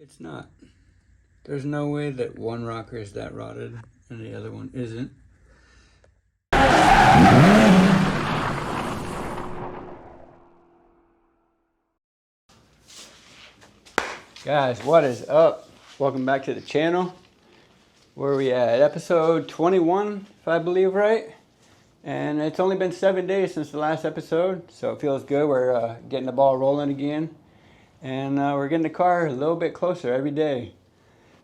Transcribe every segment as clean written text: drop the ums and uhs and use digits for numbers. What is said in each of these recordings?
It's not. There's no way that one rocker is that rotted and the other one isn't. Guys, what is up? Welcome back to the channel. Where are we at? Episode 21, if I believe right. And it's only been 7 days since the last episode, so it feels good. We're getting the ball rolling again. And we're getting the car a little bit closer every day.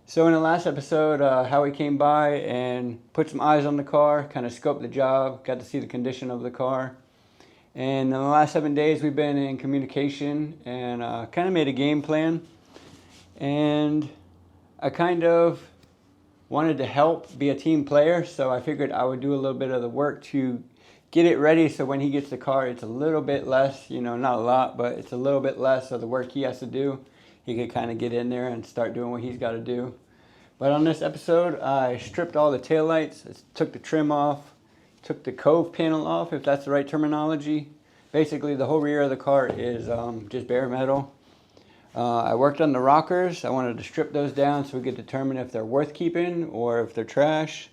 So in the last episode, Howie came by and put some eyes on the car, kind of scoped the job, got to see the condition of the car. And in the last 7 days, we've been in communication and kind of made a game plan. And I kind of wanted to help, be a team player, so I figured I would do a little bit of the work to get it ready so when he gets the car, it's a little bit less, not a lot, but it's a little bit less of the work he has to do. He could kind of get in there and start doing what he's got to do. But on this episode, I stripped all the taillights, took the trim off, took the cove panel off, if that's the right terminology. Basically, the whole rear of the car is just bare metal. I worked on the rockers. I wanted to strip those down so we could determine if they're worth keeping or if they're trash.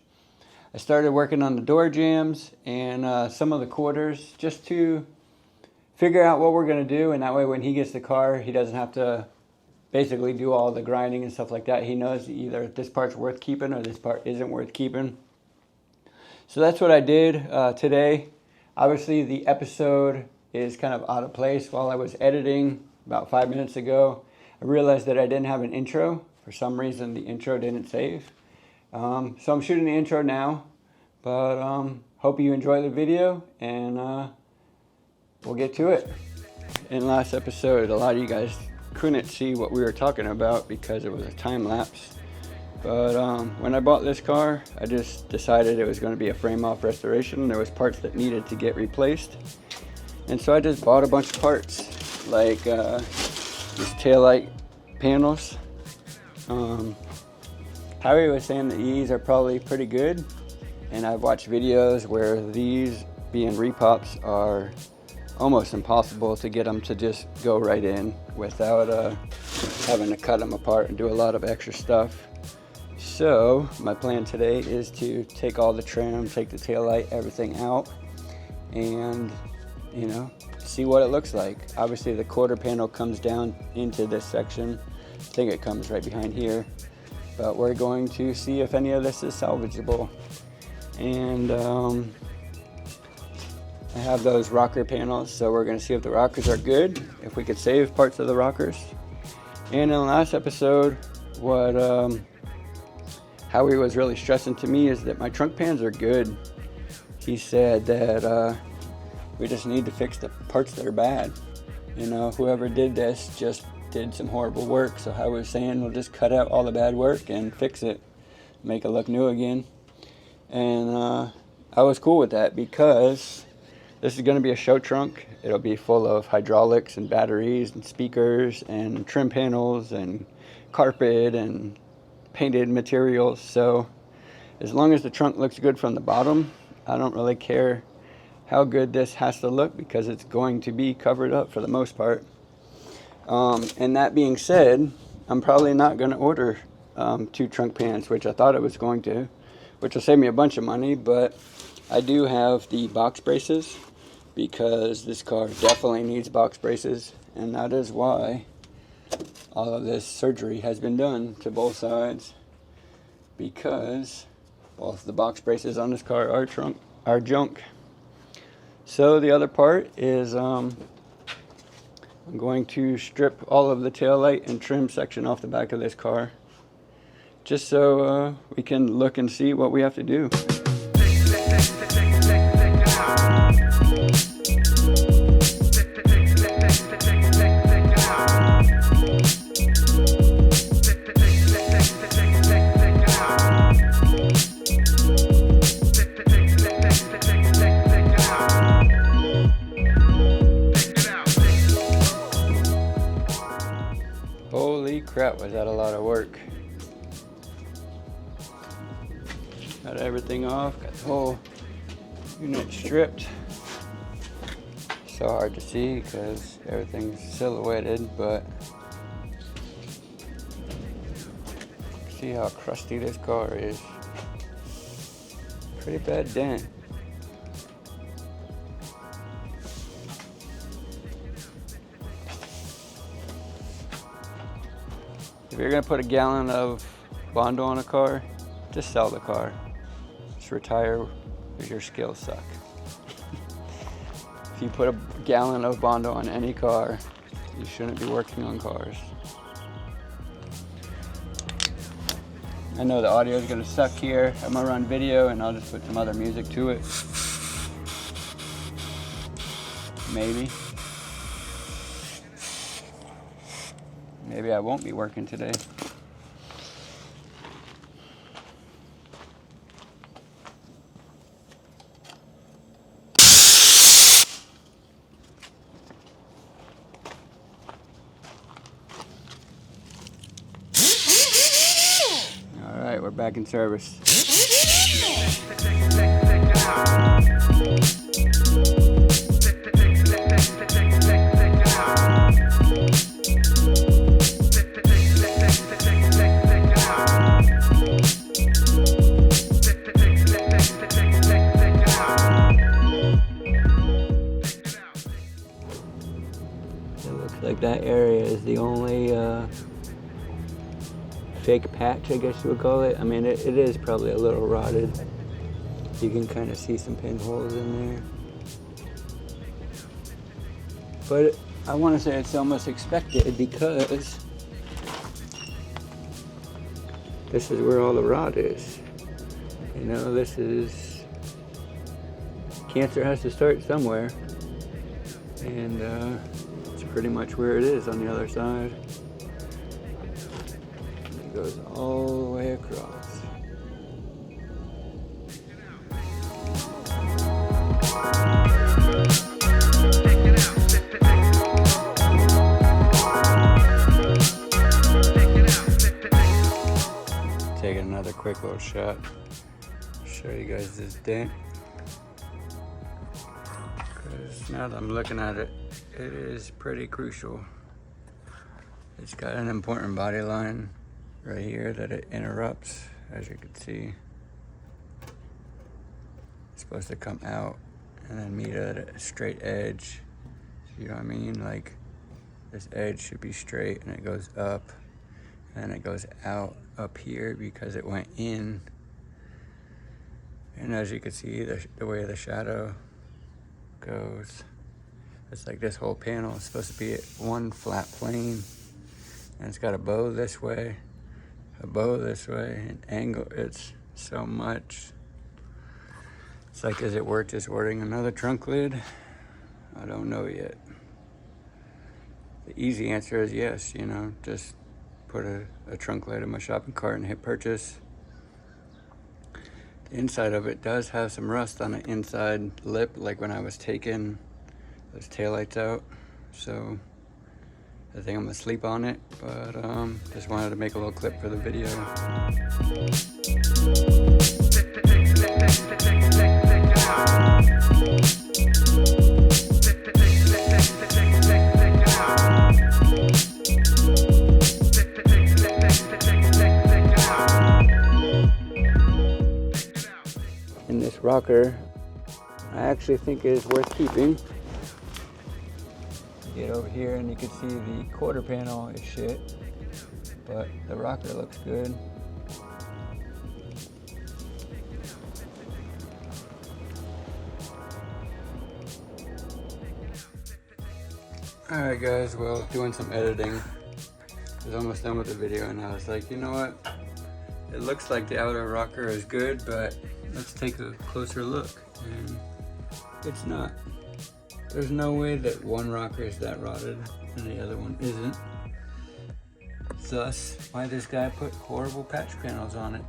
I started working on the door jambs and some of the quarters just to figure out what we're going to do, and that way when he gets the car, he doesn't have to basically do all the grinding and stuff like that. He knows either this part's worth keeping or this part isn't worth keeping. So that's what I did today. Obviously, the episode is kind of out of place. While I was editing about 5 minutes ago, I realized that I didn't have an intro. For some reason, the intro didn't save. So I'm shooting the intro now, but hope you enjoy the video, and we'll get to it. In last episode, a lot of you guys couldn't see what we were talking about because it was a time lapse. But when I bought this car, I just decided it was going to be a frame-off restoration. There was parts that needed to get replaced. And so I just bought a bunch of parts, like these taillight panels. Howie was saying that these are probably pretty good, and I've watched videos where these being repops are almost impossible to get them to just go right in without having to cut them apart and do a lot of extra stuff. So my plan today is to take all the trim, take the taillight, everything out, and see what it looks like. Obviously the quarter panel comes down into this section. I think it comes right behind here, but we're going to see if any of this is salvageable. And I have those rocker panels, so we're going to see if the rockers are good, if we could save parts of the rockers. And in the last episode, what Howie was really stressing to me is that my trunk pans are good. He said that we just need to fix the parts that are bad. Whoever did this just did some horrible work, so Howie was saying we'll just cut out all the bad work and fix it, make it look new again. And I was cool with that because this is going to be a show trunk. It'll be full of hydraulics and batteries and speakers and trim panels and carpet and painted materials. So as long as the trunk looks good from the bottom, I don't really care how good this has to look because it's going to be covered up for the most part. And that being said, I'm probably not going to order 2 trunk pans, which I thought it was going to, which will save me a bunch of money. But I do have the box braces because this car definitely needs box braces, and that is why all of this surgery has been done to both sides, because both the box braces on this car are junk. So the other part is I'm going to strip all of the taillight and trim section off the back of this car, just so we can look and see what we have to do. Holy crap, was that a lot of work. Got everything off, got the whole unit stripped. So hard to see because everything's silhouetted, but see how crusty this car is. Pretty bad dent. If you're gonna put a gallon of Bondo on a car, just sell the car. Just retire because your skills suck. If you put a gallon of Bondo on any car, you shouldn't be working on cars. I know the audio is gonna suck here. I'm gonna run video and I'll just put some other music to it. Maybe. Maybe I won't be working today. All right, we're back in service. Like that area is the only fake patch, I guess you would call it. I mean, it is probably a little rotted. You can kind of see some pinholes in there. But I want to say it's almost expected because this is where all the rot is. You know, this is... Cancer has to start somewhere. And pretty much where it is on the other side. It goes all the way across. Taking another quick little shot. Show you guys this dent. Because now that I'm looking at it, it is pretty crucial. It's got an important body line right here that it interrupts, as you can see. It's supposed to come out and then meet at a straight edge. You know what I mean? Like, this edge should be straight and it goes up and it goes out up here because it went in. And as you can see, the way the shadow goes, it's like this whole panel is supposed to be one flat plane, and it's got a bow this way, an angle. It's so much. It's like, is it worth just ordering another trunk lid? I don't know yet. The easy answer is yes, you know, just put a trunk lid in my shopping cart and hit purchase. The inside of it does have some rust on the inside lip, like when I was taking those taillights out, so I think I'm gonna sleep on it, but just wanted to make a little clip for the video. And this rocker, I actually think is worth keeping. Get over here and you can see the quarter panel is shit, but the rocker looks good. Alright guys, well, doing some editing. I was almost done with the video and I was like, you know what? It looks like the outer rocker is good, but let's take a closer look. And it's not. There's no way that one rocker is that rotted and the other one isn't. Thus, why this guy put horrible patch panels on it.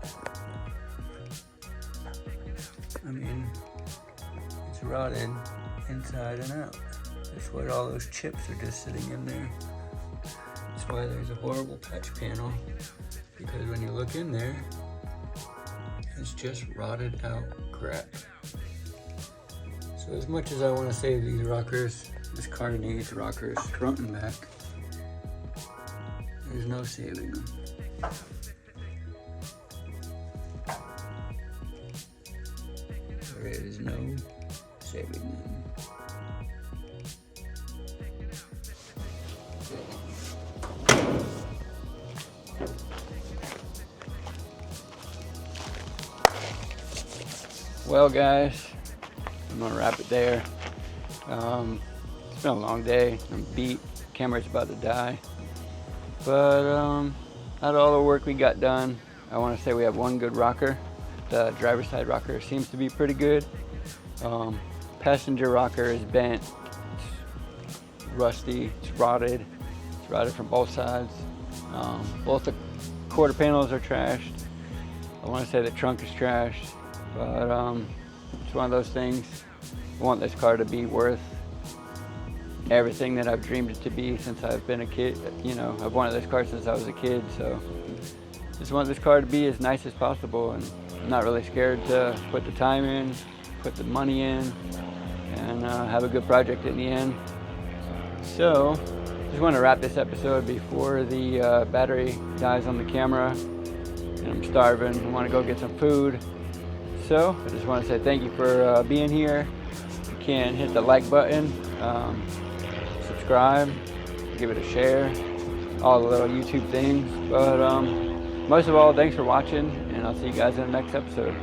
I mean, it's rotted inside and out. That's why all those chips are just sitting in there. That's why there's a horrible patch panel, because when you look in there, it's just rotted out crap. So as much as I want to save these rockers, this car needs rockers front and back. There's no saving them. There is no saving them. Well, guys, I'm gonna wrap it there. It's been a long day. I'm beat. Camera's about to die. But out of all the work we got done, I want to say we have one good rocker. The driver's side rocker seems to be pretty good. Passenger rocker is bent, it's rusty, it's rotted. It's rotted from both sides. Both the quarter panels are trashed. I want to say the trunk is trashed, but it's one of those things. I want this car to be worth everything that I've dreamed it to be since I've been a kid. You know, I've wanted this car since I was a kid, so just want this car to be as nice as possible, and I'm not really scared to put the time in, put the money in, and have a good project in the end. So just want to wrap this episode before the battery dies on the camera, and I'm starving. I want to go get some food. So I just want to say thank you for being here. If you can, hit the like button, subscribe, give it a share, all the little YouTube things. But most of all, thanks for watching, and I'll see you guys in the next episode.